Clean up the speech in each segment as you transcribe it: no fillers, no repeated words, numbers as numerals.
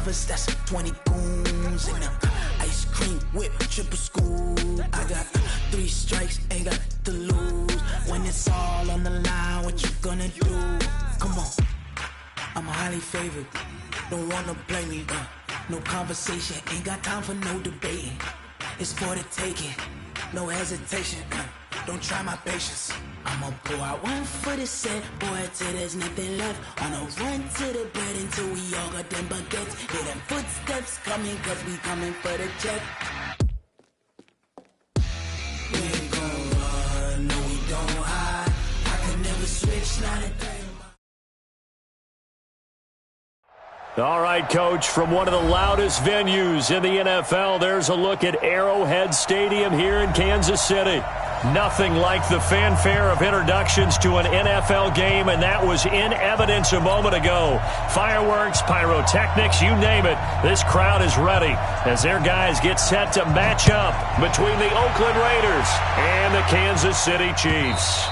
lovers, that's 20 goons in them. Ice cream whip, triple scoop. I got 3 strikes, ain't got to lose. When it's all on the line, what you gonna do? Come on, I'm highly favored. Don't wanna blame me, no conversation, ain't got time for no debating. It's for the taking, no hesitation. Don't try my patience. I'ma pour out one for the set, boy, till there's nothing left. On a run to the bed until we all got them baguettes. Hear them footsteps coming, cause we coming for the check. We ain't gon' run, no we don't hide. I can never switch, not a thing. All right, Coach, from one of the loudest venues in the NFL, there's a look at Arrowhead Stadium here in Kansas City. Nothing like the fanfare of introductions to an NFL game, and that was in evidence a moment ago. Fireworks, pyrotechnics, you name it. This crowd is ready as their guys get set to match up between the Oakland Raiders and the Kansas City Chiefs.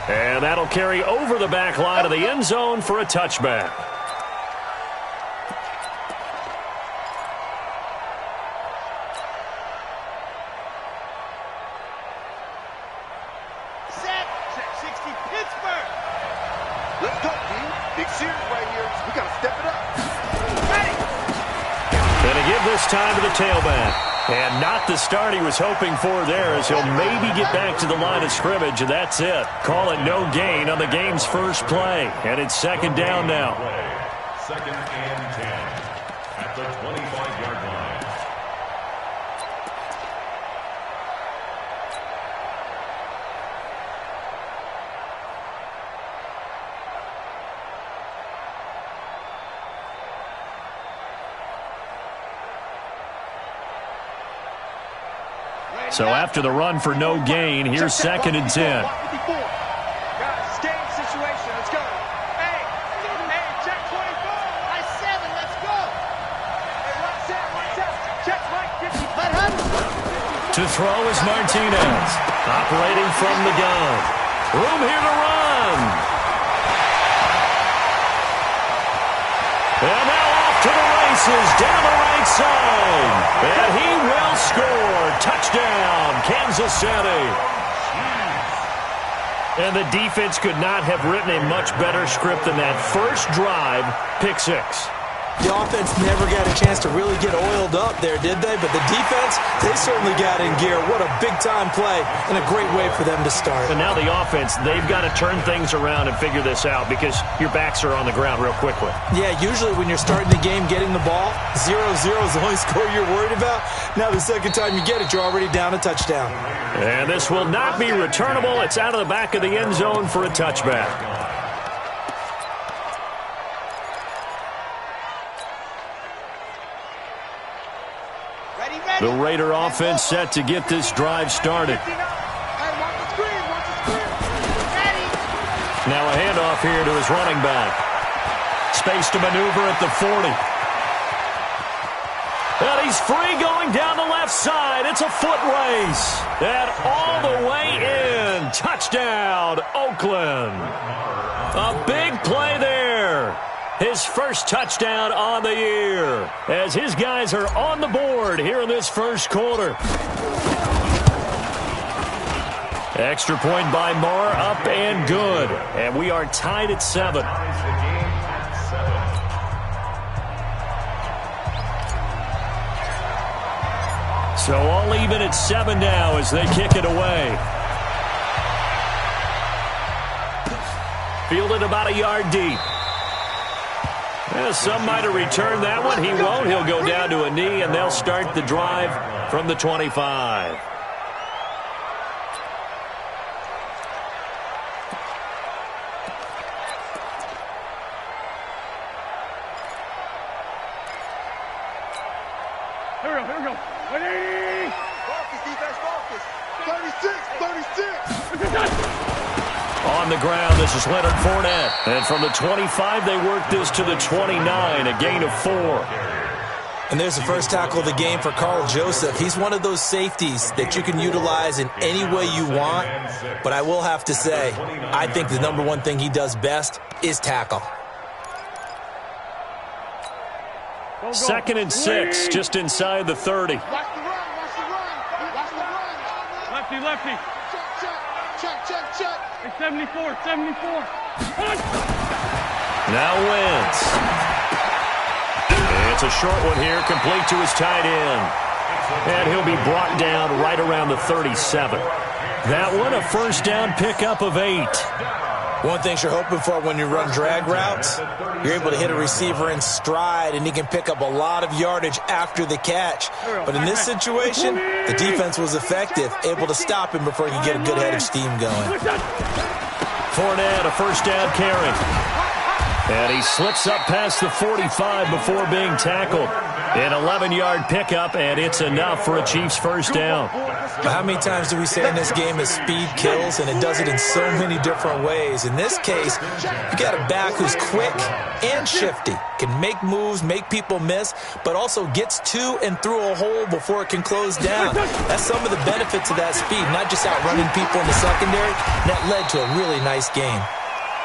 And that'll carry over the back line of the end zone for a touchback. Time to the tailback. And not the start he was hoping for there, as he'll maybe get back to the line of scrimmage, and that's it. Call it no gain on the game's first play. And it's second down now. Second and 10 at the 25-yard line. So after the run for no gain, here's second and 10. Guys, game situation. Let's go. Hey, check 24. I 7. Let's go. Hey, what's that? Check right 50. To throw is Martinez, operating from the gun. Room here to run. And now off to the races, down the right side. And he will score. Touchdown, Kansas City. And the defense could not have written a much better script than that. First drive, pick 6. The offense never got a chance to really get oiled up there, did they? But the defense, they certainly got in gear. What a big-time play and a great way for them to start. And now the offense, they've got to turn things around and figure this out because your backs are on the ground real quickly. Yeah, usually when you're starting the game getting the ball, 0-0 is the only score you're worried about. Now the second time you get it, you're already down a touchdown. And this will not be returnable. It's out of the back of the end zone for a touchback. The Raider offense set to get this drive started. Now a handoff here to his running back. Space to maneuver at the 40. And he's free going down the left side. It's a foot race. And all the way in. Touchdown, Oakland. A big play there. His first touchdown on the year as his guys are on the board here in this first quarter. Extra point by Moore, up and good. And we are tied at 7. So all even at 7 now as they kick it away. Fielded about a yard deep. Yeah, some might have returned that one. He won't. He'll go down to a knee, and they'll start the drive from the 25. Here we go. 180. Focus, defense, focus. 36. On the ground, this is Leonard Fournette. And from the 25, they work this to the 29, a gain of 4. And there's the first tackle of the game for Carl Joseph. He's one of those safeties that you can utilize in any way you want. But I will have to say, I think the number one thing he does best is tackle. 2nd and 6, just inside the 30. Watch the run, watch the run, watch the run. Lefty, lefty. Check. It's 74. Now Wentz. It's a short one here, complete to his tight end. And he'll be brought down right around the 37. That one, a first down pickup of 8. One thing you're hoping for when you run drag routes, you're able to hit a receiver in stride, and he can pick up a lot of yardage after the catch. But in this situation, the defense was effective, able to stop him before he could get a good head of steam going. Fournette, a first down carry. And he slips up past the 45 before being tackled. An 11-yard pickup, and it's enough for a Chiefs first down. But how many times do we say in this game that speed kills, and it does it in so many different ways? In this case, you got a back who's quick and shifty, can make moves, make people miss, but also gets to and through a hole before it can close down. That's some of the benefits of that speed, not just outrunning people in the secondary. And that led to a really nice game.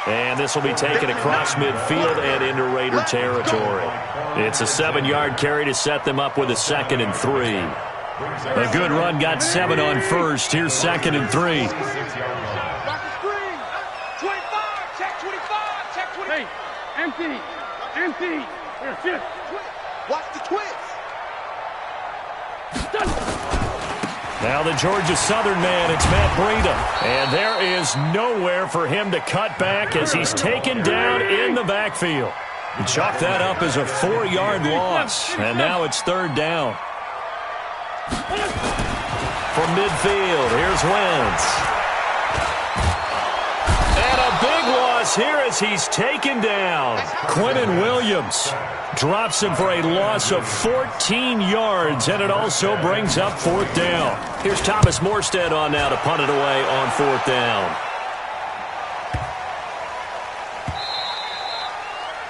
And this will be taken across midfield and into Raider territory. It's a 7-yard carry to set them up with a 2nd and 3. A good run got 7 on first. Here's 2nd and 3. Rock the screen. 25. Check 25. Check 25. Hey, empty. Here, shift. Watch the twist. Now the Georgia Southern man, it's Matt Breida. And there is nowhere for him to cut back as he's taken down in the backfield. He chalked that up as a 4-yard loss, and now it's 3rd down. From midfield, here's Wentz. And a big loss here as he's taken down. Quentin Williams drops him for a loss of 14 yards, and it also brings up 4th down. Here's Thomas Morstead on now to punt it away on 4th down.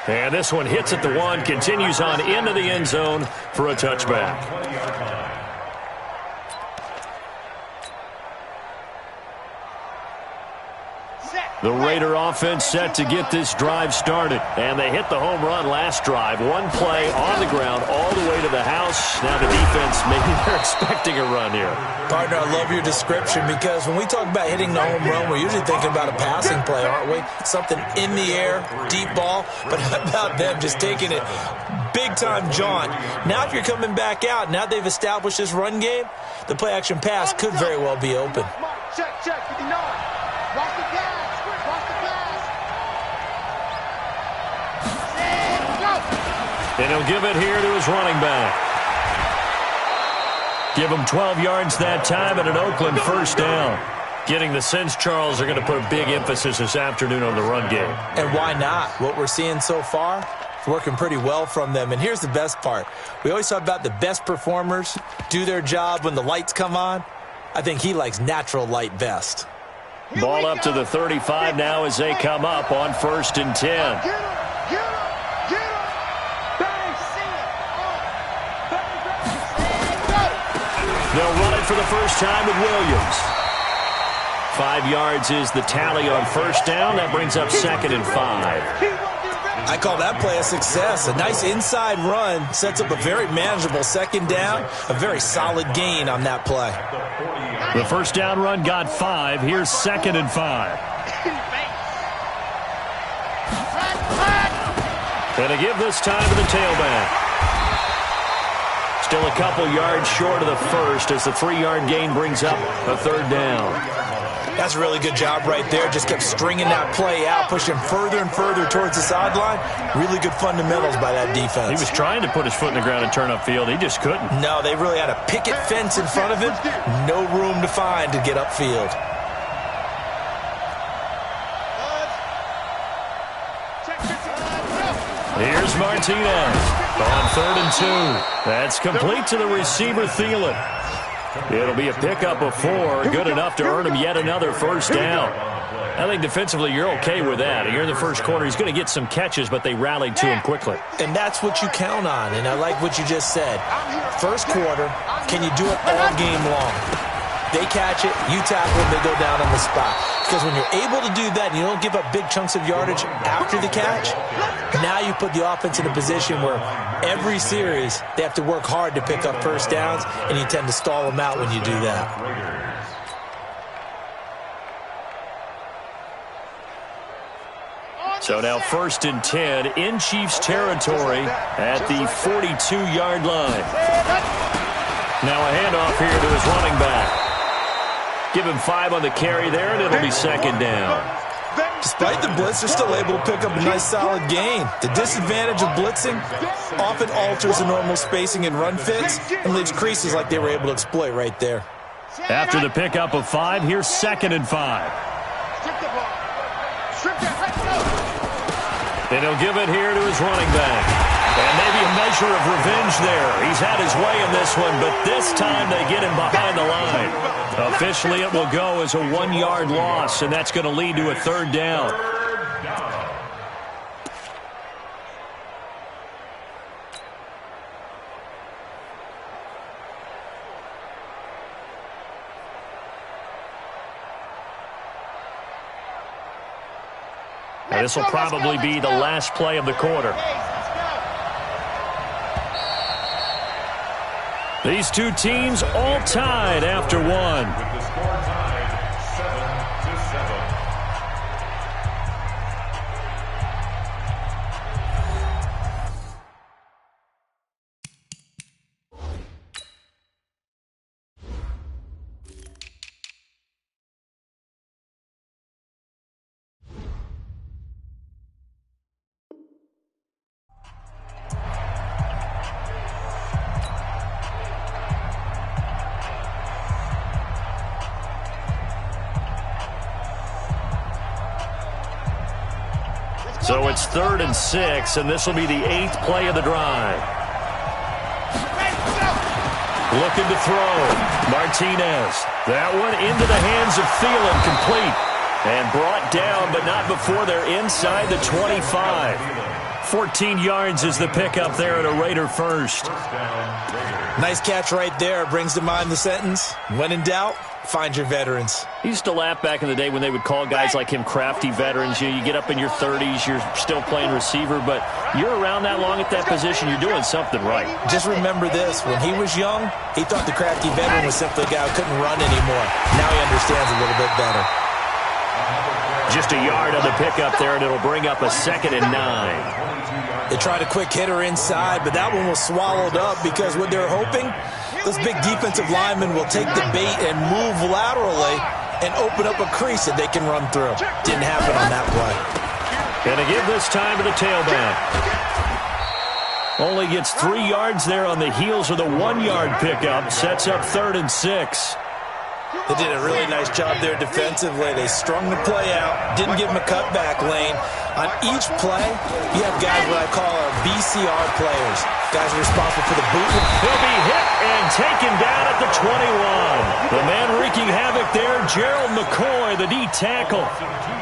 And this one hits at the 1, continues on into the end zone for a touchback. The Raider offense set to get this drive started. And they hit the home run last drive. One play on the ground all the way to the house. Now the defense, maybe they're expecting a run here. Partner, I love your description because when we talk about hitting the home run, we're usually thinking about a passing play, aren't we? Something in the air, deep ball. But how about them just taking it big-time jaunt? Now if you're coming back out, now they've established this run game, the play-action pass could very well be open. Check, 59. Watch the pass. And he'll give it here to his running back. Give him 12 yards that time and an Oakland first down. Getting the sense, Charles, are going to put a big emphasis this afternoon on the run game. And why not? What we're seeing so far is working pretty well from them. And here's the best part. We always talk about the best performers do their job when the lights come on. I think he likes natural light best. Ball up to the 35 now as they come up on 1st and 10. They'll run it for the first time with Williams. 5 yards is the tally on first down. That brings up 2nd and 5. I call that play a success. A nice inside run sets up a very manageable 2nd down. A very solid gain on that play. The first down run got 5. Here's 2nd and 5. And to give this time to the tailback. Still a couple yards short of the first as the 3-yard gain brings up a 3rd down. That's a really good job right there. Just kept stringing that play out, pushing further and further towards the sideline. Really good fundamentals by that defense. He was trying to put his foot in the ground and turn upfield. He just couldn't. No, they really had a picket fence in front of him. No room to find to get upfield. Here's Martinez on 3rd and 2. That's complete to the receiver, Thielen. It'll be a pickup of 4, good enough to earn him yet another first down. I think defensively you're okay with that. You're in the first quarter. He's going to get some catches, but they rallied to him quickly. And that's what you count on, and I like what you just said. First quarter, can you do it all game long? They catch it, you tackle them, they go down on the spot. Because when you're able to do that and you don't give up big chunks of yardage after the catch, now you put the offense in a position where every series they have to work hard to pick up first downs, and you tend to stall them out when you do that. So now 1st and 10 in Chiefs territory at the 42-yard line. Now a handoff here to his running back. Give him 5 on the carry there, and it'll be 2nd down. Despite the blitz, they're still able to pick up a nice solid gain. The disadvantage of blitzing often alters the normal spacing and run fits and leaves creases like they were able to exploit right there. After the pickup of 5, here's 2nd and 5. And he'll give it here to his running back. And maybe a measure of revenge there. He's had his way in this one, but this time they get him behind the line. Officially, it will go as a 1-yard loss, and that's going to lead to a 3rd down. And this will probably be the last play of the quarter. These two teams all tied after one. With the score tied 7-7. So it's 3rd and 6, and this will be the 8th play of the drive. Looking to throw. Martinez. That one into the hands of Thielen, complete. And brought down, but not before they're inside the 25. 14 yards is the pickup there at a Raider first. Nice catch right there. Brings to mind the sentence, when in doubt, find your veterans. He used to laugh back in the day when they would call guys like him crafty veterans. You get up in your 30s, you're still playing receiver, but you're around that long at that position, you're doing something right. Just remember this, when he was young, he thought the crafty veteran was simply a guy who couldn't run anymore. Now he understands a little bit better. Just a yard on the pickup there, and it'll bring up a 2nd and 9. They tried a quick hitter inside, but that one was swallowed up because what they're hoping, this big defensive lineman will take the bait and move laterally and open up a crease that they can run through. Didn't happen on that play. Gonna give this time to the tailback. Only gets 3 yards there on the heels of the 1-yard pickup. Sets up 3rd and 6. They did a really nice job there defensively. They strung the play out, didn't give him a cutback lane. On each play, you have guys what I call our BCR players. Guys are responsible for the boot. He'll be hit and taken down at the 21. The man wreaking havoc there, Gerald McCoy, the D tackle.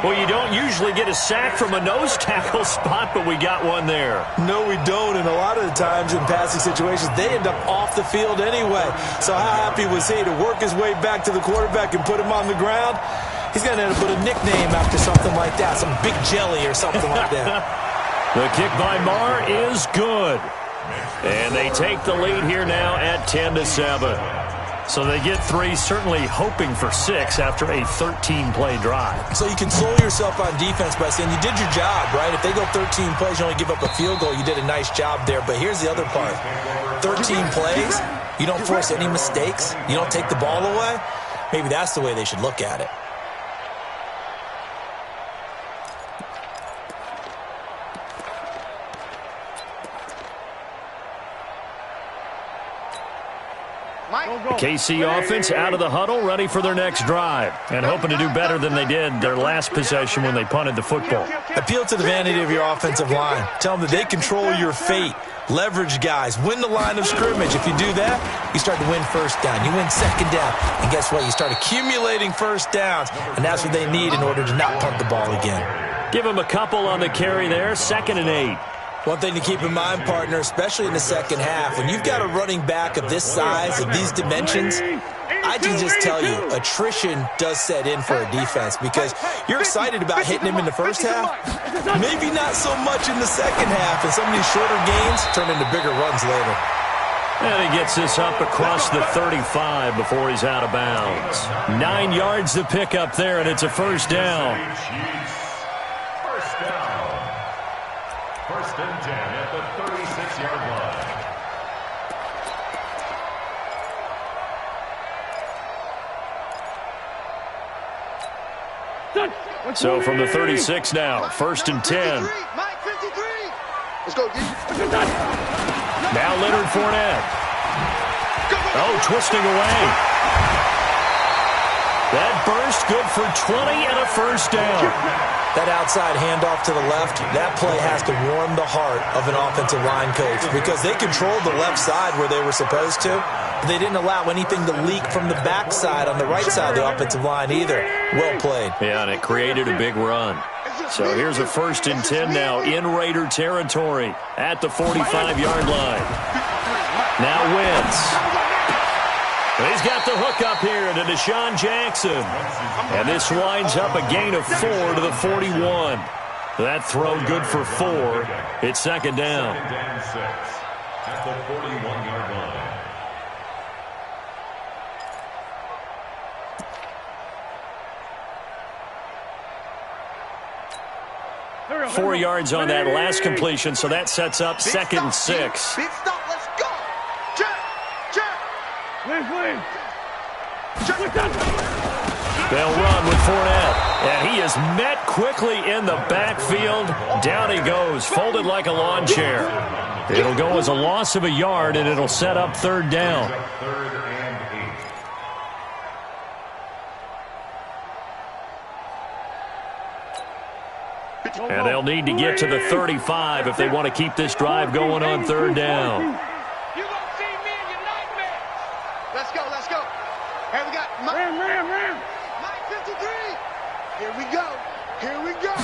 Well, you don't usually get a sack from a nose tackle spot, but we got one there. No, we don't, and a lot of the times in passing situations, they end up off the field anyway. So how happy was he to work his way back to the quarterback and put him on the ground? He's going to end up with a nickname after something like that, some Big Jelly or something like that. The kick by Marr is good. And they take the lead here now at 10-7. So they get 3, certainly hoping for 6 after a 13-play drive. So you console yourself on defense by saying you did your job, right? If they go 13 plays, you only give up a field goal, you did a nice job there. But here's the other part. 13 plays, you don't force any mistakes, you don't take the ball away. Maybe that's the way they should look at it. The KC offense out of the huddle, ready for their next drive, and hoping to do better than they did their last possession when they punted the football. Appeal to the vanity of your offensive line. Tell them that they control your fate. Leverage guys. Win the line of scrimmage. If you do that, you start to win first down. You win second down. And guess what? You start accumulating first downs, and that's what they need in order to not punt the ball again. Give them a couple on the carry there, 2nd and 8. One thing to keep in mind, partner, especially in the second half, when you've got a running back of this size, of these dimensions, I can just tell you, attrition does set in for a defense because you're excited about hitting him in the first half. Maybe not so much in the second half, and some of these shorter gains turn into bigger runs later. And he gets this up across the 35 before he's out of bounds. 9 yards to pick up there, and it's a first down. First down. First and 10 at the 36-yard line. So from the 36 now, first and 10. Let's go, D. Now Leonard Fournette. Oh, twisting away. That burst good for 20 and a first down. That outside handoff to the left, that play has to warm the heart of an offensive line coach because they controlled the left side where they were supposed to. But they didn't allow anything to leak from the backside on the right side of the offensive line either. Well played. Yeah, and it created a big run. So here's a first and 10 now in Raider territory at the 45-yard line. Now Wentz. He's got the hook up here to Deshaun Jackson. And this winds up a gain of 4 to the 41. That throw good for 4. It's second down. Second and 6 at the 41-yard line. 4 yards on that last completion, so that sets up second and 6. Big stop, let's go. Check, check. They'll run with Fournette, and he is met quickly in the backfield. Down he goes, folded like a lawn chair. It'll go as a loss of a yard, and it'll set up third down. Third and 8. And they'll need to get to the 35 if they want to keep this drive going on third down. You gonna see me in your nightmares. Let's go, let's go. Hey, we got Mike 53. Here we go. Here we go.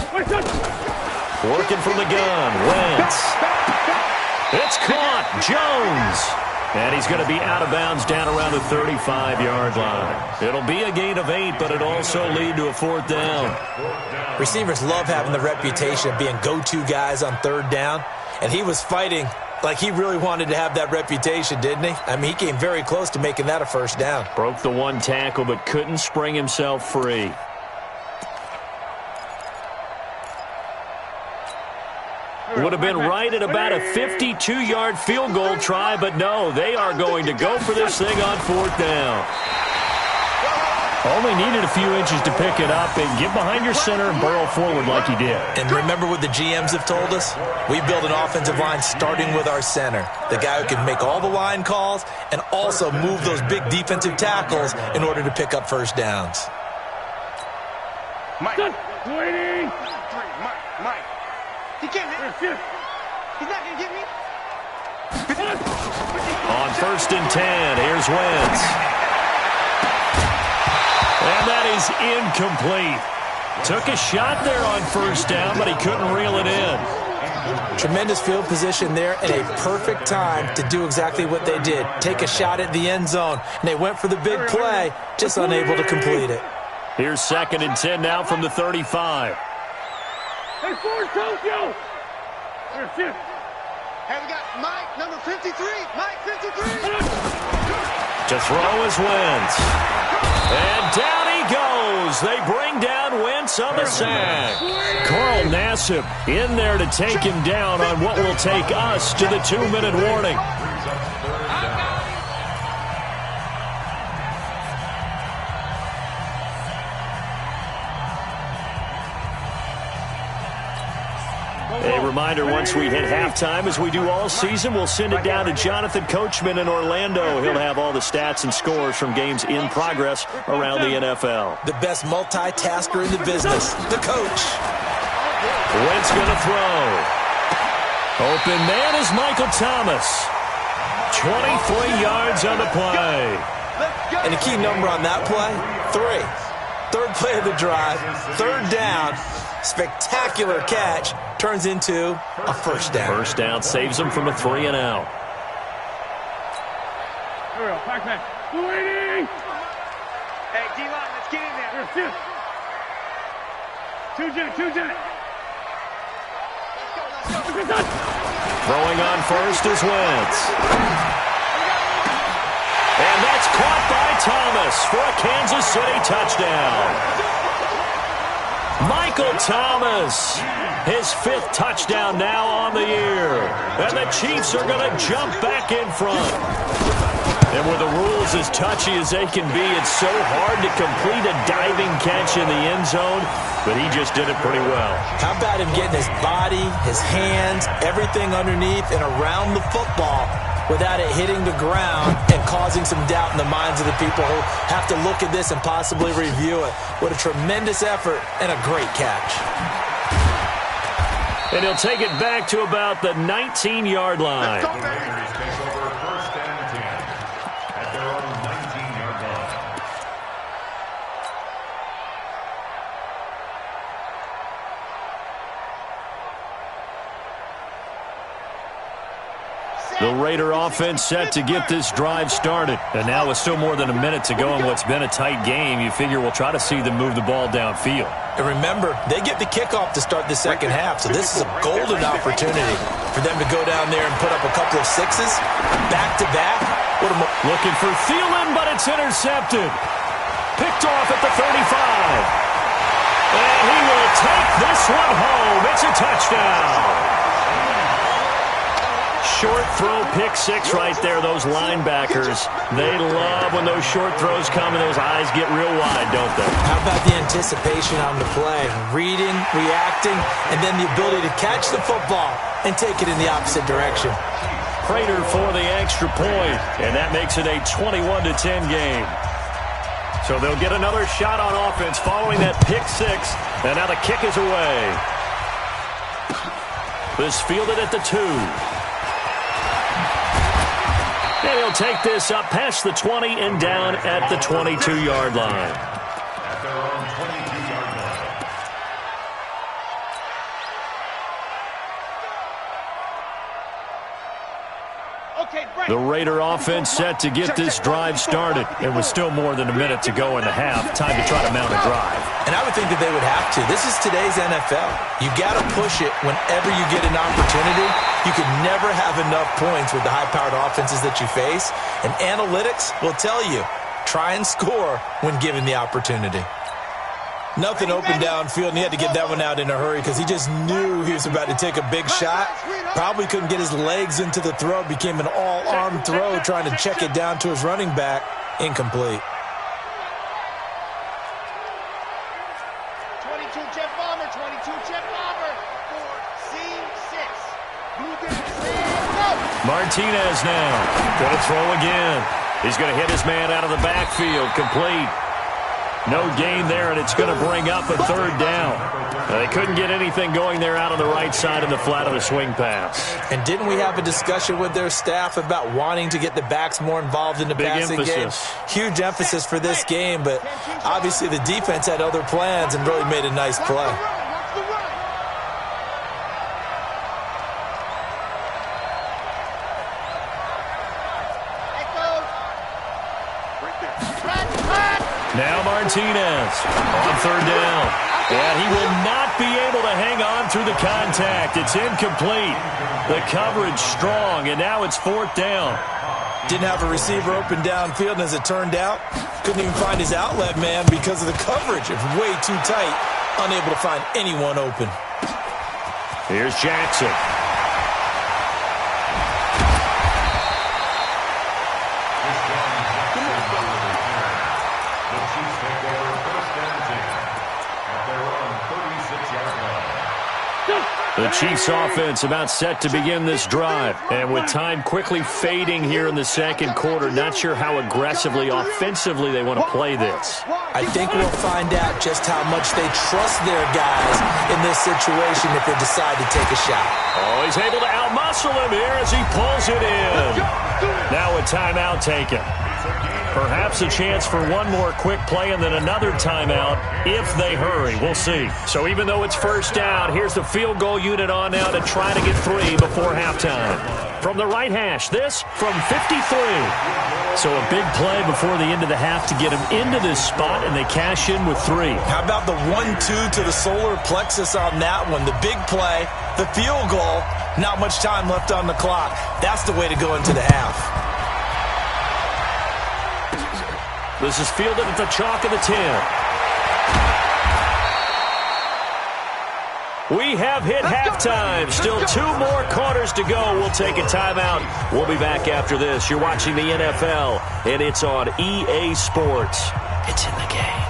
Working from the gun, Wentz. It's caught, Jones. And he's going to be out of bounds down around the 35-yard line. It'll be a gain of 8, but it'll also lead to a fourth down. Receivers love having the reputation of being go-to guys on third down, and he was fighting like he really wanted to have that reputation, didn't he? I mean, he came very close to making that a first down. Broke the one tackle, but couldn't spring himself free. Would have been right at about a 52-yard field goal try, but no, they are going to go for this thing on fourth down. Only needed a few inches to pick it up and get behind your center and burrow forward like he did. And remember what the GMs have told us? We build an offensive line starting with our center, the guy who can make all the line calls and also move those big defensive tackles in order to pick up first downs. Mike. Mike. He can't hit. He's not going to get me. On first and 10, here's Wentz. And that is incomplete. Took a shot there on first down, but he couldn't reel it in. Tremendous field position there and a perfect time to do exactly what they did. Take a shot at the end zone. And they went for the big play, just unable to complete it. Here's second and 10 now from the 35. Hey, forward, Tokyo! Hey, we got Mike, number 53. Mike, 53. To throw is Wentz. And down he goes. They bring down Wentz on the sack. Carl Nassib in there to take him down on what will take us to the 2-minute warning. A reminder, once we hit halftime, as we do all season, we'll send it down to Jonathan Coachman in Orlando. He'll have all the stats and scores from games in progress around the NFL. The best multitasker in the business, the coach. Wentz going to throw. Open man is Michael Thomas. 23 yards on the play. And the key number on that play, 3. Third play of the drive, third down. Spectacular catch turns into a first down. First down saves them from a 3-and-out. Hey, D-line, let's get in there. Two jet. Throwing on first is Wentz. And that's caught by Thomas for a Kansas City touchdown. Michael Thomas, his 5th touchdown now on the year. And the Chiefs are going to jump back in front. And with the rules as touchy as they can be, it's so hard to complete a diving catch in the end zone, but he just did it pretty well. How about him getting his body, his hands, everything underneath and around the football without it hitting the ground and causing some doubt in the minds of the people who have to look at this and possibly review it. What a tremendous effort and a great catch. And he'll take it back to about the 19-yard line. The Raiders take over 1st and 10 at their own 19-yard line. The Raider offense set to get this drive started. And now with still more than a minute to go in what's been a tight game, you figure we'll try to see them move the ball downfield. And remember, they get the kickoff to start the second half, so this is a golden opportunity for them to go down there and put up a couple of 6s back-to-back. Looking for Thielen, but it's intercepted. Picked off at the 35. And he will take this one home. It's a touchdown. Short throw, pick 6 right there. Those linebackers, they love when those short throws come and those eyes get real wide, don't they? How about the anticipation on the play? Reading, reacting, and then the ability to catch the football and take it in the opposite direction. Prater for the extra point, and that makes it a 21-10 game. So they'll get another shot on offense following that pick 6, and now the kick is away. This fielded at the 2. And he'll take this up past the 20 and down at the 22-yard line. At their own 22-yard line. The Raider offense set to get this drive started. And with still more than a minute to go in the half, time to try to mount a drive. And I would think that they would have to. This is today's NFL. You got to push it whenever you get an opportunity. You can never have enough points with the high-powered offenses that you face. And analytics will tell you, try and score when given the opportunity. Nothing open downfield, and he had to get that one out in a hurry because he just knew he was about to take a big shot. Probably couldn't get his legs into the throw. Became an all-arm throw trying to check it down to his running back. Incomplete. 22 jet bomber for C6. Martinez now. Going to throw again. He's going to hit his man out of the backfield. Complete. No gain there, and it's going to bring up a 3rd down. They couldn't get anything going there out on the right side in the flat of the swing pass. And didn't we have a discussion with their staff about wanting to get the backs more involved in the passing game? Huge emphasis for this game, but obviously the defense had other plans and really made a nice play. Now Martinez on 3rd down. And he will not be able to hang on through the contact. It's incomplete. The coverage strong, and now it's 4th down. Didn't have a receiver open downfield, and as it turned out, couldn't even find his outlet man because of the coverage. It was way too tight, unable to find anyone open. Here's Jackson. The Chiefs offense about set to begin this drive. And with time quickly fading here in the second quarter, not sure how aggressively, offensively they want to play this. I think we'll find out just how much they trust their guys in this situation if they decide to take a shot. Oh, he's able to outmuscle him here as he pulls it in. Now a timeout taken. Perhaps a chance for one more quick play and then another timeout if they hurry. We'll see. So even though it's 1st down, here's the field goal unit on now to try to get 3 before halftime. From the right hash, this from 53. So a big play before the end of the half to get them into this spot, and they cash in with 3. How about the 1-2 to the solar plexus on that one? The big play, the field goal, not much time left on the clock. That's the way to go into the half. This is fielded at the chalk of the 10. We have hit halftime. Still 2 more quarters to go. We'll take a timeout. We'll be back after this. You're watching the NFL, and it's on EA Sports. It's in the game.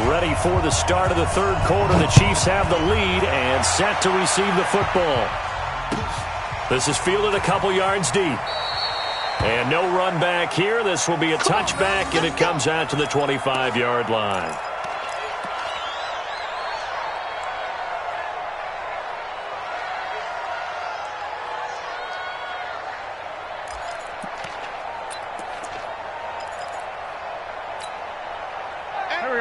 Ready for the start of the third quarter. The Chiefs have the lead and set to receive the football. This is fielded a couple yards deep. And no run back here. This will be a touchback, and it comes out to the 25-yard line.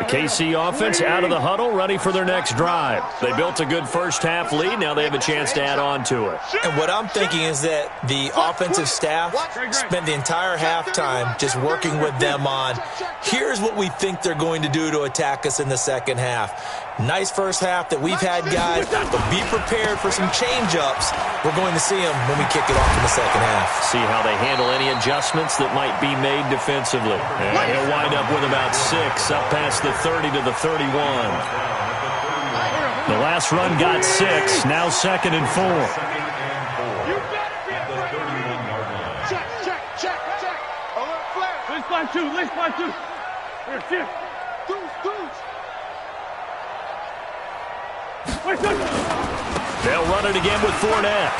KC offense out of the huddle, ready for their next drive. They built a good first-half lead. Now they have a chance to add on to it. And what I'm thinking is that the offensive staff spent the entire halftime just working with them on, here's what we think they're going to do to attack us in the second half. Nice first half that we've had, guys, but be prepared for some change-ups. We're going to see them when we kick it off in the second half. See how they handle any adjustments that might be made defensively. And he'll wind up with about 6, up past the 30 to the 31. The last run got 6, now 2nd and 4. Let's fly two. Here, shift. Deuce. They'll run it again with Fournette.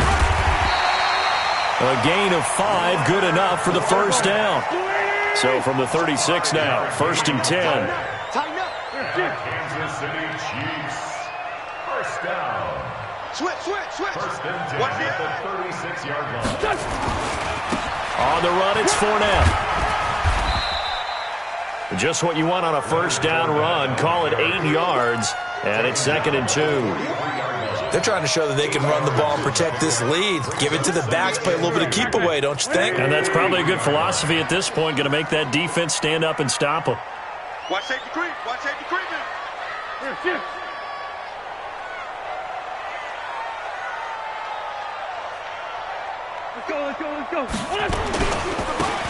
A gain of 5, good enough for the first down. So from the 36 now, 1st and 10. Tighten up. Kansas City Chiefs. First down. Switch. First and 10 at the 36-yard line. On the run, it's Fournette. Just what you want on a first down run. Call it 8 yards, and it's 2nd and 2. They're trying to show that they can run the ball and protect this lead. Give it to the backs, play a little bit of keep away, don't you think? And that's probably a good philosophy at this point, going to make that defense stand up and stop them. Watch safety creep. Here, shift. Let's go.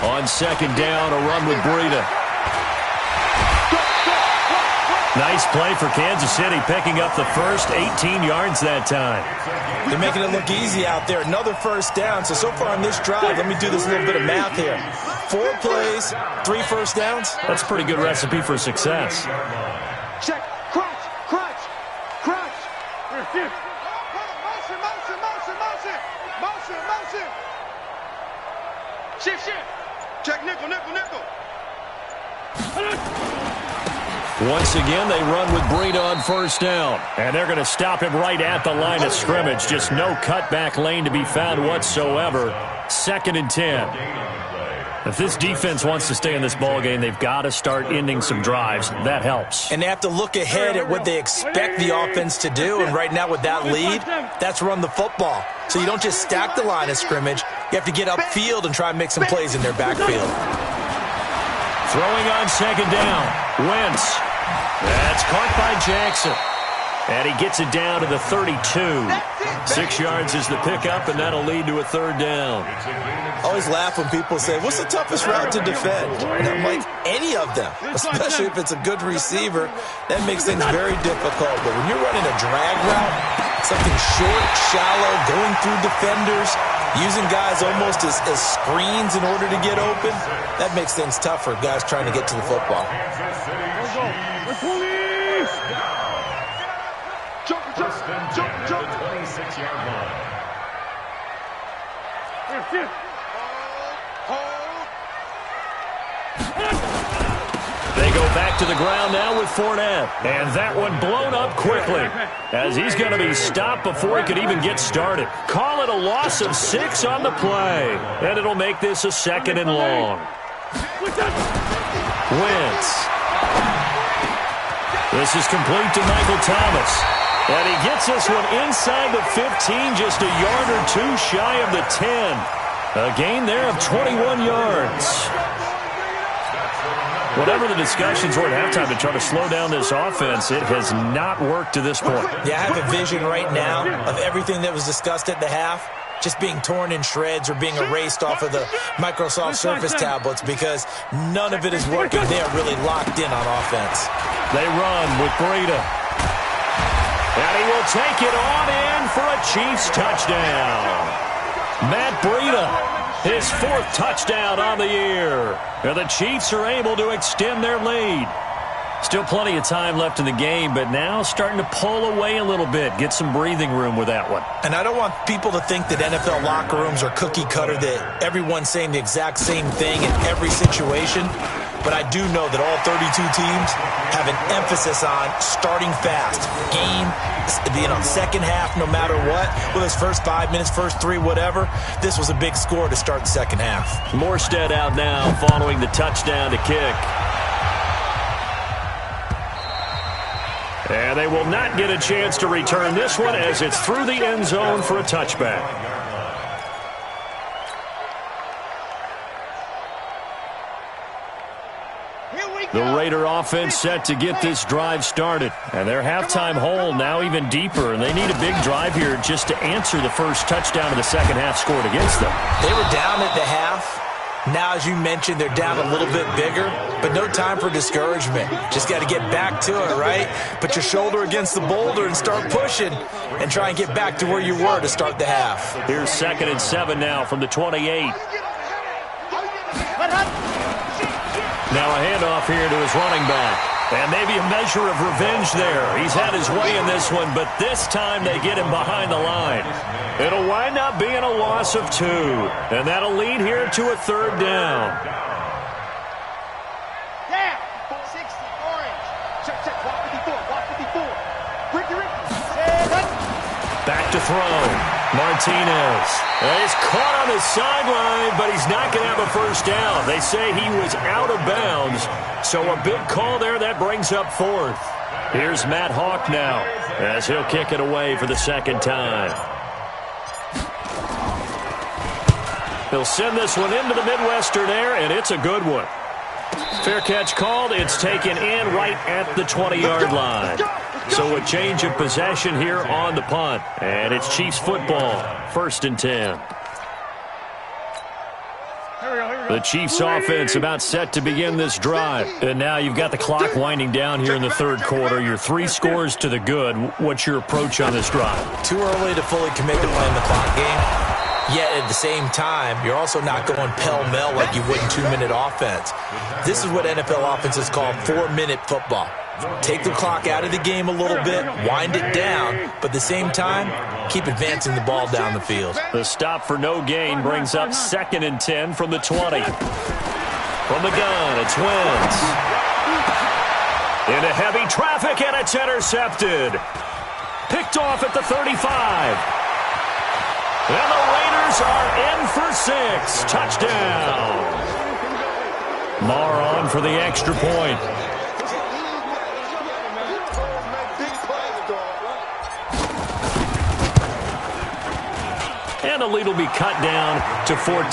On 2nd down, a run with Breida. Nice play for Kansas City, picking up the first 18 yards that time. They're making it look easy out there. Another first down. So far on this drive, let me do this little bit of math here. 4 plays, 3 first downs. That's a pretty good recipe for success. Check. Crunch. Here, shift. Motion. Shift. Check nickel. Once again, they run with Breida on first down. And they're going to stop him right at the line of scrimmage. Just no cutback lane to be found whatsoever. 2nd and 10. If this defense wants to stay in this ballgame, they've got to start ending some drives. That helps. And they have to look ahead at what they expect the offense to do. And right now with that lead, that's run the football. So you don't just stack the line of scrimmage. You have to get upfield and try and make some plays in their backfield. Throwing on 2nd down. Wentz. That's caught by Jackson. And he gets it down to the 32. 6 yards is the pickup, and that'll lead to a 3rd down. I always laugh when people say, what's the toughest route to defend? And I'm like, any of them, especially if it's a good receiver. That makes things very difficult. But when you're running a drag route, something short, shallow, going through defenders, using guys almost as screens in order to get open, that makes things tough for guys trying to get to the football. Jump. The 26-yard line. They go back to the ground now with Fournette. And that one blown up quickly as he's going to be stopped before he could even get started. Call it a loss of 6 on the play. And it'll make this a 2nd and long. Wentz. This is complete to Michael Thomas. And he gets this one inside the 15, just a yard or 2 shy of the 10. A gain there of 21 yards. Whatever the discussions were at halftime to try to slow down this offense, it has not worked to this point. Yeah, I have a vision right now of everything that was discussed at the half just being torn in shreds or being erased off of the Microsoft Surface tablets because none of it is working. They are really locked in on offense. They run with Breida. And he will take it on in for a Chiefs touchdown. Matt Breida, his 4th touchdown on the year. And the Chiefs are able to extend their lead. Still plenty of time left in the game, but now starting to pull away a little bit, get some breathing room with that one. And I don't want people to think that NFL locker rooms are cookie cutter, that everyone's saying the exact same thing in every situation. But I do know that all 32 teams have an emphasis on starting fast. Game, second half, no matter what. Whether it's first 5 minutes, first 3, whatever. This was a big score to start the second half. Morstead out now following the touchdown to kick. And they will not get a chance to return this one as it's through the end zone for a touchback. The Raider offense set to get this drive started. And their halftime hole now even deeper. And they need a big drive here just to answer the first touchdown of the second half scored against them. They were down at the half. Now, as you mentioned, they're down a little bit bigger, but no time for discouragement. Just got to get back to it, right? Put your shoulder against the boulder and start pushing and try and get back to where you were to start the half. Here's 2nd and 7 now from the 28. Now a handoff here to his running back. And maybe a measure of revenge there. He's had his way in this one, but this time they get him behind the line. It'll wind up being a loss of 2. And that'll lead here to a 3rd down. Yeah, 60, orange. Check, walk 54. Ricky. Back to throw. Martinez. He's caught on the sideline, but he's not going to have a first down. They say he was out of bounds, so a big call there. That brings up 4th. Here's Matt Hawk now as he'll kick it away for the 2nd time. He'll send this one into the Midwestern air, and it's a good one. Fair catch called. It's taken in right at the 20-yard line. So a change of possession here on the punt. And it's Chiefs football, 1st and 10. The Chiefs offense about set to begin this drive. And now you've got the clock winding down here in the 3rd quarter. You're 3 scores to the good. What's your approach on this drive? Too early to fully commit to playing the clock game. Yet at the same time, you're also not going pell-mell like you would in 2-minute offense. This is what NFL offenses call 4-minute football. Take the clock out of the game a little bit, wind it down, but at the same time, keep advancing the ball down the field. The stop for no gain brings up 2nd and 10 from the 20. From the gun, it's Wentz. Into heavy traffic, and it's intercepted. Picked off at the 35. And the Raiders are in for 6. Touchdown. Marr on for the extra point. And the lead will be cut down to 14. Makes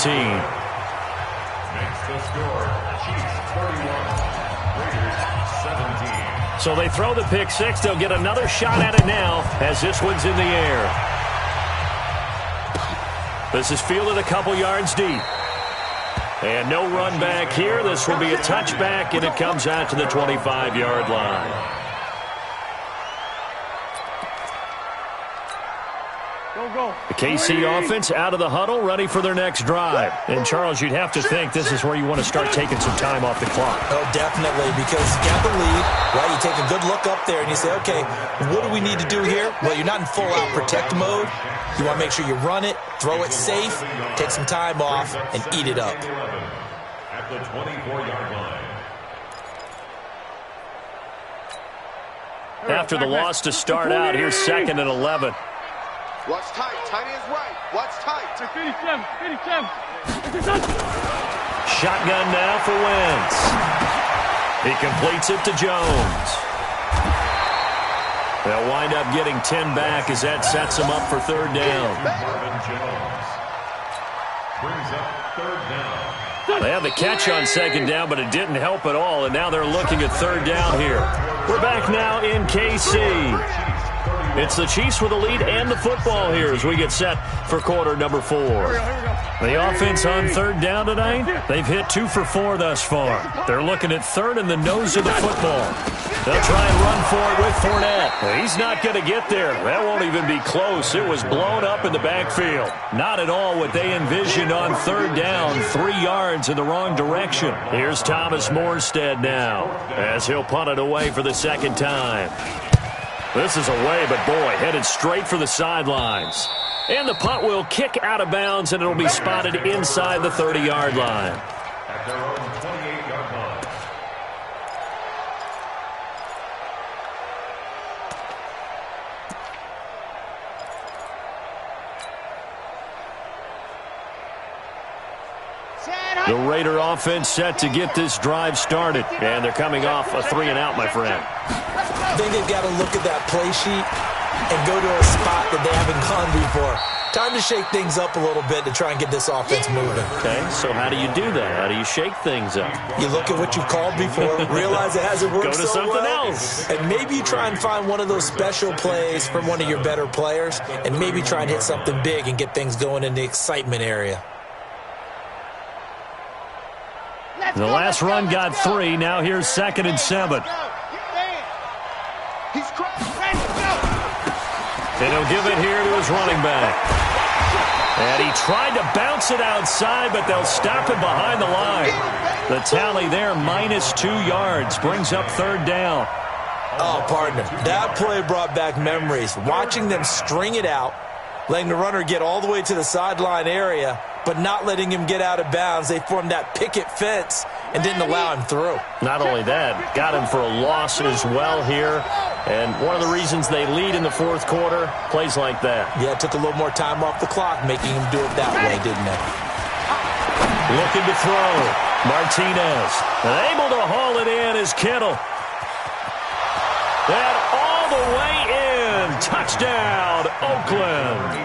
the score, Chiefs 41, Raiders 17. So they throw the pick 6. They'll get another shot at it now as this one's in the air. This is fielded a couple yards deep. And no run back here. This will be a touchback, and it comes out to the 25-yard line. The KC offense out of the huddle, ready for their next drive. And, Charles, you'd have to think this is where you want to start taking some time off the clock. Oh, definitely, because you got the lead, right? You take a good look up there and you say, okay, what do we need to do here? Well, you're not in full-out protect mode. You want to make sure you run it, throw it safe, take some time off, and eat it up. At the 24-yard line. After the loss to start out, here's 2nd and 11. Watch tight. Tight is right. Watch tight. 57. Shotgun now for Wentz. He completes it to Jones. They'll wind up getting 10 back as that sets them up for 3rd down. brings up third down. They had the catch on second down, but it didn't help at all, and now they're looking at third down here. We're back now in KC. It's the Chiefs with the lead and the football here as we get set for quarter number 4. The offense on third down tonight, they've hit 2 for 4 thus far. They're looking at third in the nose of the football. They'll try and run for it with Fournette. He's not going to get there. That won't even be close. It was blown up in the backfield. Not at all what they envisioned on third down. 3 yards in the wrong direction. Here's Thomas Morstead now as he'll punt it away for the second time. This is away, but boy, headed straight for the sidelines. And the punt will kick out of bounds, and it'll be spotted inside the 30-yard line. At their own 28-yard line. The Raider offense set to get this drive started. And they're coming off a 3-and-out, my friend. I think they've got to look at that play sheet and go to a spot that they haven't gone before. Time to shake things up a little bit to try and get this offense moving. Okay, so how do you do that? How do you shake things up? You look at what you've called before, realize it hasn't worked Go to so something well, else. and maybe you try and find one of those special plays from one of your better players, and maybe try and hit something big and get things going in the excitement area. The last run got 3. Now here's 2nd and 7. And he'll give it here to his running back. And he tried to bounce it outside, but they'll stop him behind the line. The tally there, -2 yards, brings up third down. Oh, partner, that play brought back memories. Watching them string it out, letting the runner get all the way to the sideline area, but not letting him get out of bounds. They formed that picket fence and didn't allow him through. Not only that, got him for a loss as well here. And one of the reasons they lead in the fourth quarter, plays like that. Yeah, it took a little more time off the clock, making him do it that way, didn't it? Looking to throw. Martinez. And able to haul it in is Kittle. And all the way in. Touchdown, Oakland.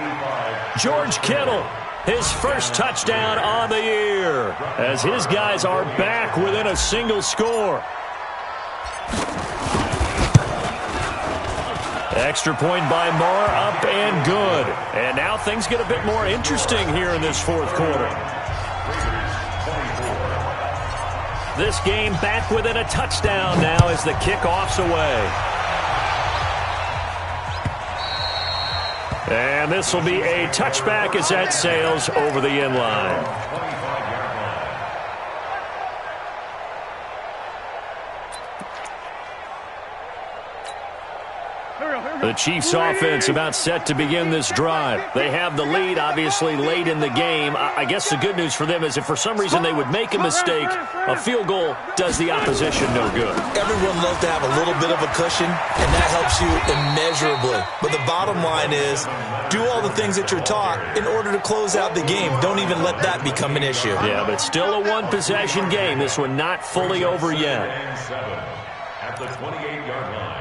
George Kittle. His first touchdown on the year as his guys are back within a single score. Extra point by Moore, up and good. And now things get a bit more interesting here in this fourth quarter. This game back within a touchdown now as the kickoff's away. And this will be a touchback as that sails over the end line. The Chiefs offense about set to begin this drive. They have the lead, obviously, late in the game. I guess the good news for them is if for some reason they would make a mistake, a field goal does the opposition no good. Everyone loves to have a little bit of a cushion, and that helps you immeasurably. But the bottom line is, do all the things that you're taught in order to close out the game. Don't even let that become an issue. Yeah, but still a one-possession game. This one not fully over yet. At the 28-yard line.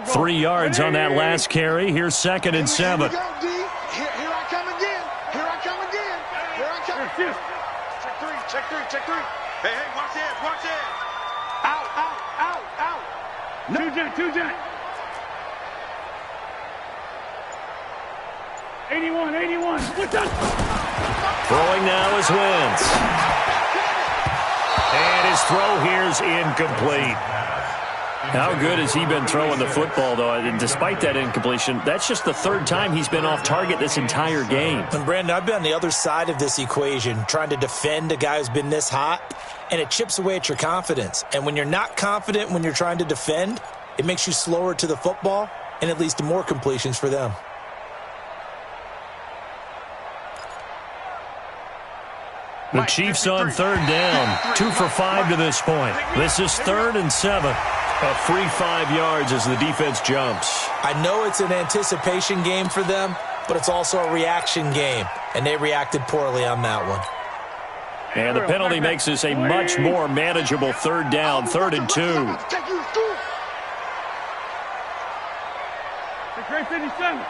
3 yards on that last carry. Here's 2nd and 7. Here I come again. Here I come again. Here I come. Check three. Check three. Check three. Hey, watch it. Watch it. Out, out, out, out. Two jet. 81. What's up? Throwing now is Wentz. And his throw here's incomplete. How good has he been throwing the football, though? And despite that incompletion, that's just the third time he's been off target this entire game. And, Brandon, I've been on the other side of this equation, trying to defend a guy who's been this hot, and it chips away at your confidence. And when you're not confident when you're trying to defend, it makes you slower to the football, and it leads to more completions for them. The Chiefs on third down, 2 for 5 to this point. This is 3rd and 7. A free 5 yards as the defense jumps. I know it's an anticipation game for them, but it's also a reaction game, and they reacted poorly on that one. And the penalty makes this a much more manageable third down, 3rd and 2. Great 57.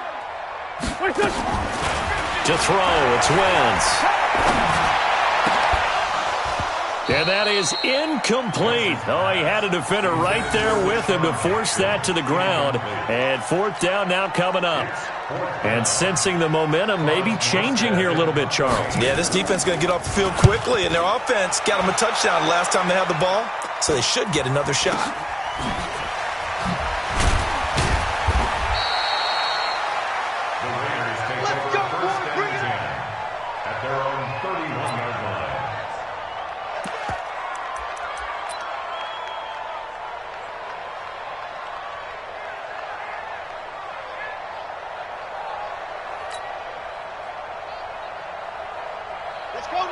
To throw, it's Wentz. And that is incomplete. Oh, he had a defender right there with him to force that to the ground. And fourth down now coming up. And sensing the momentum maybe changing here a little bit, Charles. Yeah, this defense is going to get off the field quickly, and their offense got them a touchdown last time they had the ball, so they should get another shot.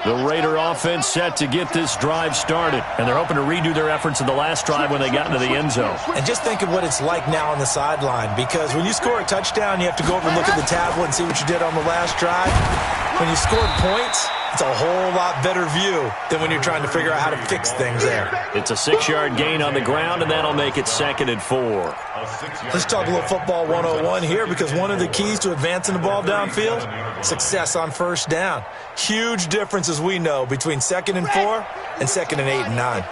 The Raider offense set to get this drive started, and they're hoping to redo their efforts in the last drive when they got into the end zone. And just think of what it's like now on the sideline, because when you score a touchdown, you have to go over and look at the tablet and see what you did on the last drive. When you scored points, it's a whole lot better view than when you're trying to figure out how to fix things there. It's a 6-yard gain on the ground, and that'll make it 2nd and 4. Let's talk a little football 101 here, because one of the keys to advancing the ball downfield, success on first down. Huge difference, as we know, between 2nd and 4 and 2nd and 8 and 9.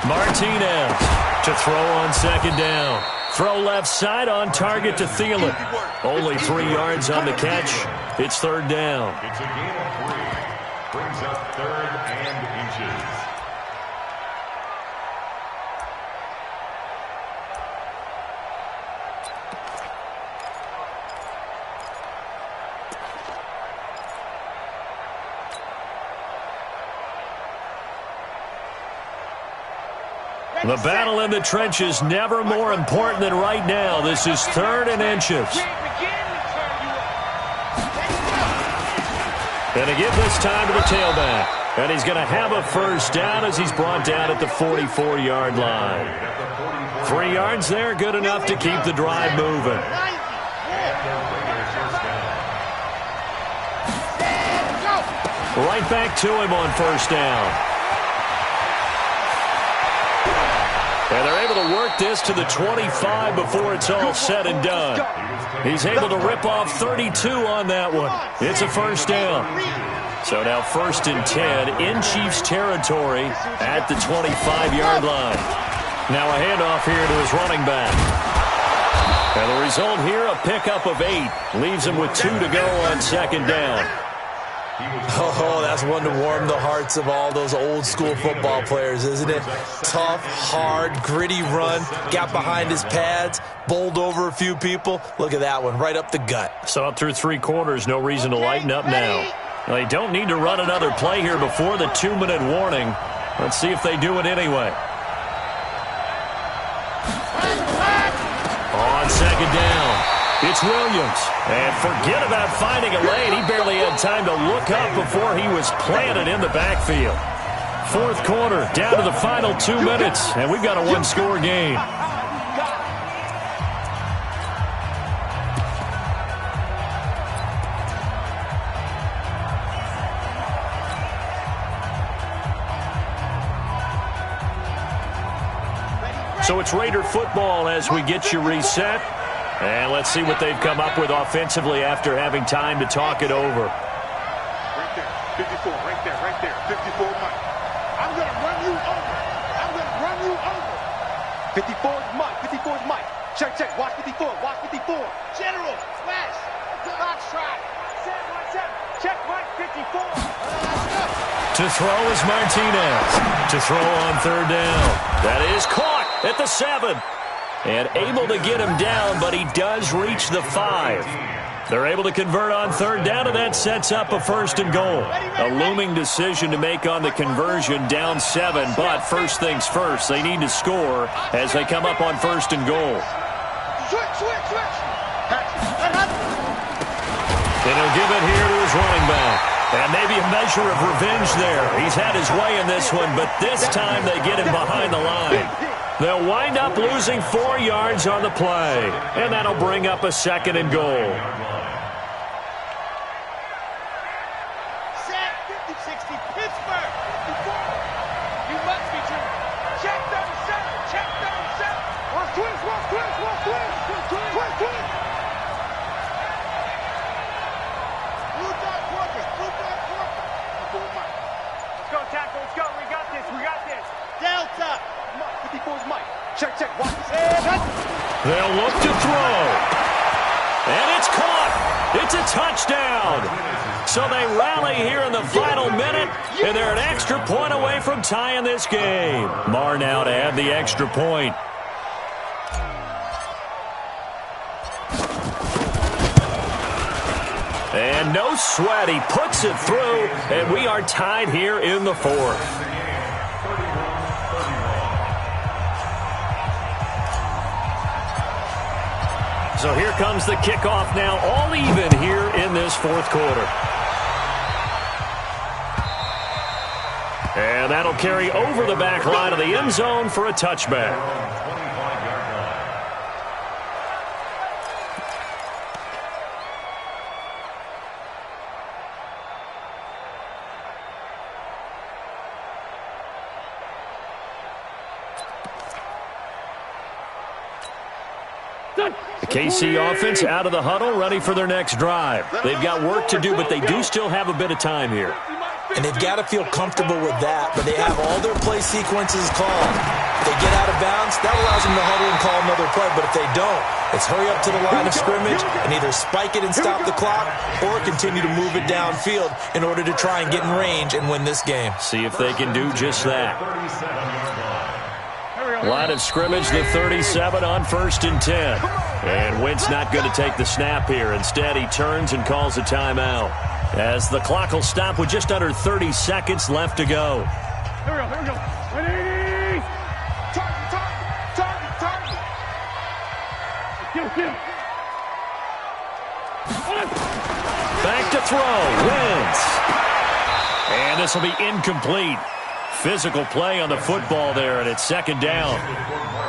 Martinez to throw on 2nd down. Throw left side on target to Thielen. Only 3 yards on the catch. It's 3rd down. It's a game of 3. Brings up 3rd and inches. The battle in the trenches never more important than right now. This is 3rd and inches. And to give this time to the tailback. And he's going to have a first down as he's brought down at the 44-yard line. 3 yards there, good enough to keep the drive moving. Right back to him on first down. And they're able to work this to the 25 before it's all said and done. He's able to rip off 32 on that one. It's a first down. So now 1st and 10 in Chiefs territory at the 25-yard line. Now a handoff here to his running back. And the result here, a pickup of 8. Leaves him with 2 to go on 2nd down. Oh, that's one to warm the hearts of all those old-school football players, isn't it? Tough, hard, gritty run, got behind his pads, bowled over a few people. Look at that one, right up the gut. So up through 3 quarters, no reason to lighten up now. They don't need to run another play here before the 2-minute warning. Let's see if they do it anyway. On 2nd down. It's Williams. And forget about finding a lane. He barely had time to look up before he was planted in the backfield. 4th quarter, down to the final 2 minutes, and we've got a 1-score game. So it's Raider football as we get you reset. And let's see what they've come up with offensively after having time to talk it over. Right there, 54, right there, 54, Mike. I'm going to run you over. I'm going to run you over. 54 is Mike, 54 is Mike. Check, watch 54, watch 54. General, smash, box try. 7-1-7, check Mike, 54. To throw is Martinez. To throw on 3rd down. That is caught at the 7. And able to get him down, but he does reach the 5. They're able to convert on 3rd down, and that sets up a 1st and goal. A looming decision to make on the conversion, down 7. But first things first, they need to score as they come up on 1st and goal. And he'll give it here to his running back. And maybe a measure of revenge there. He's had his way in this one, but this time they get him behind the line. They'll wind up losing 4 yards on the play, and that'll bring up a 2nd and goal. 50-60, Pittsburgh. You must be true. Check 37, check 37. Watch twist, watch twist, watch twist. Twist, twist. Blue dot quarter, blue dot quarter. Let's go, tackle, let's go. We got this, we got this. Delta. 54's Mike. Check, check, watch. They'll look to throw. And it's caught. It's a touchdown. So they rally here in the final minute, and they're an extra point away from tying this game. Marr now to add the extra point. And no sweat. He puts it through, and we are tied here in the fourth. So here comes the kickoff now, all even here in this fourth quarter. And that'll carry over the back line of the end zone for a touchback. The KC offense out of the huddle, ready for their next drive. They've got work to do, but they do still have a bit of time here. And they've got to feel comfortable with that, but they have all their play sequences called. If they get out of bounds, that allows them to huddle and call another play, but if they don't, it's hurry up to the line of scrimmage and either spike it and stop the clock or continue to move it downfield in order to try and get in range and win this game. See if they can do just that. Line of scrimmage, the 37 on 1st and 10. And Wentz not going to take the snap here. Instead, he turns and calls a timeout, as the clock will stop with just under 30 seconds left to go. Here we go, here we go. Ready? Target, target, target, target. Kill. Back to throw, Wentz. And this will be incomplete. Physical play on the football there, and it's second down.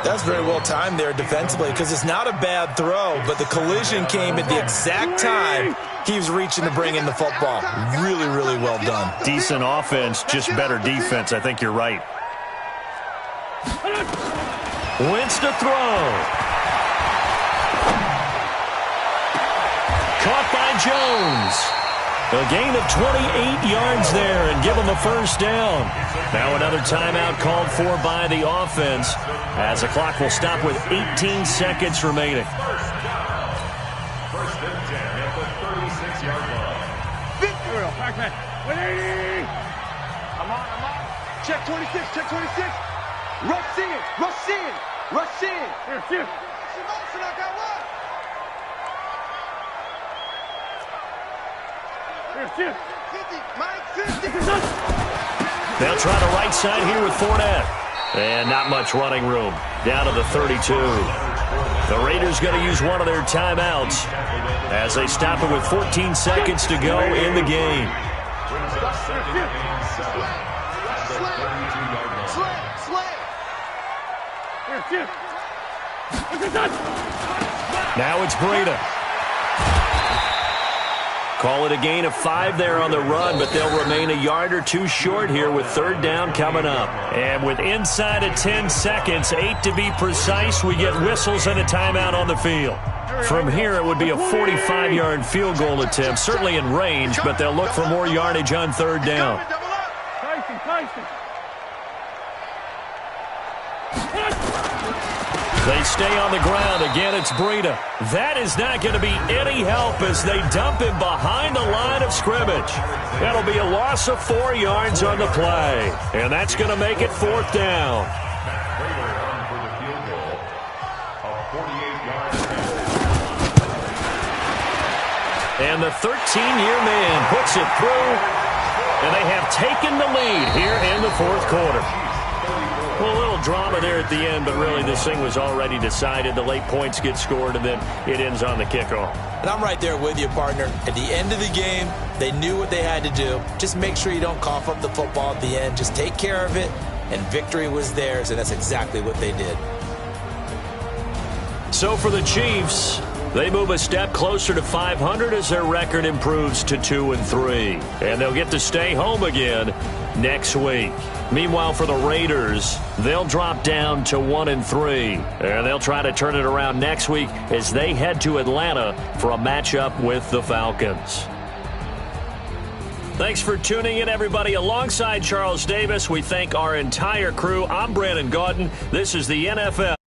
That's very well timed there defensively, because it's not a bad throw, but the collision came at the exact time he was reaching to bring in the football. Really, really well done. Decent offense, just better defense. I think you're right. Wentz to throw. Caught by Jones. A gain of 28 yards there and give them a first down. Now another timeout called for by the offense, as the clock will stop with 18 seconds remaining. First and 10 at the 36-yard line. Victory. 180. I'm on. Check 26, check 26. Rush in. Here. Motion, I got one. Here. 50, Mike, 50. They'll try the right side here with Fournette. And not much running room. Down to the 32. The Raiders going to use one of their timeouts as they stop it with 14 seconds to go in the game. Now it's Breida. Call it a gain of 5 there on the run, but they'll remain a yard or two short here with third down coming up. And with inside of 10 seconds, 8 to be precise, we get whistles and a timeout on the field. From here, it would be a 45-yard field goal attempt, certainly in range, but they'll look for more yardage on third down. Tyson. They stay on the ground. Again, it's Breida. That is not going to be any help as they dump him behind the line of scrimmage. That'll be a loss of 4 yards on the play. And that's going to make it fourth down. Breida on for the field goal. A 48-yard And the 13-year man puts it through. And they have taken the lead here in the fourth quarter. Well, a little drama there at the end, but really this thing was already decided. The late points get scored, and then it ends on the kickoff. And I'm right there with you, partner. At the end of the game, they knew what they had to do. Just make sure you don't cough up the football at the end. Just take care of it, and victory was theirs, and that's exactly what they did. So for the Chiefs, They move a step closer to 500 as their record improves to 2-3. And they'll get to stay home again next week. Meanwhile, for the Raiders, they'll drop down to 1-3. And they'll try to turn it around next week as they head to Atlanta for a matchup with the Falcons. Thanks for tuning in, everybody. Alongside Charles Davis, we thank our entire crew. I'm Brandon Gaudin. This is the NFL.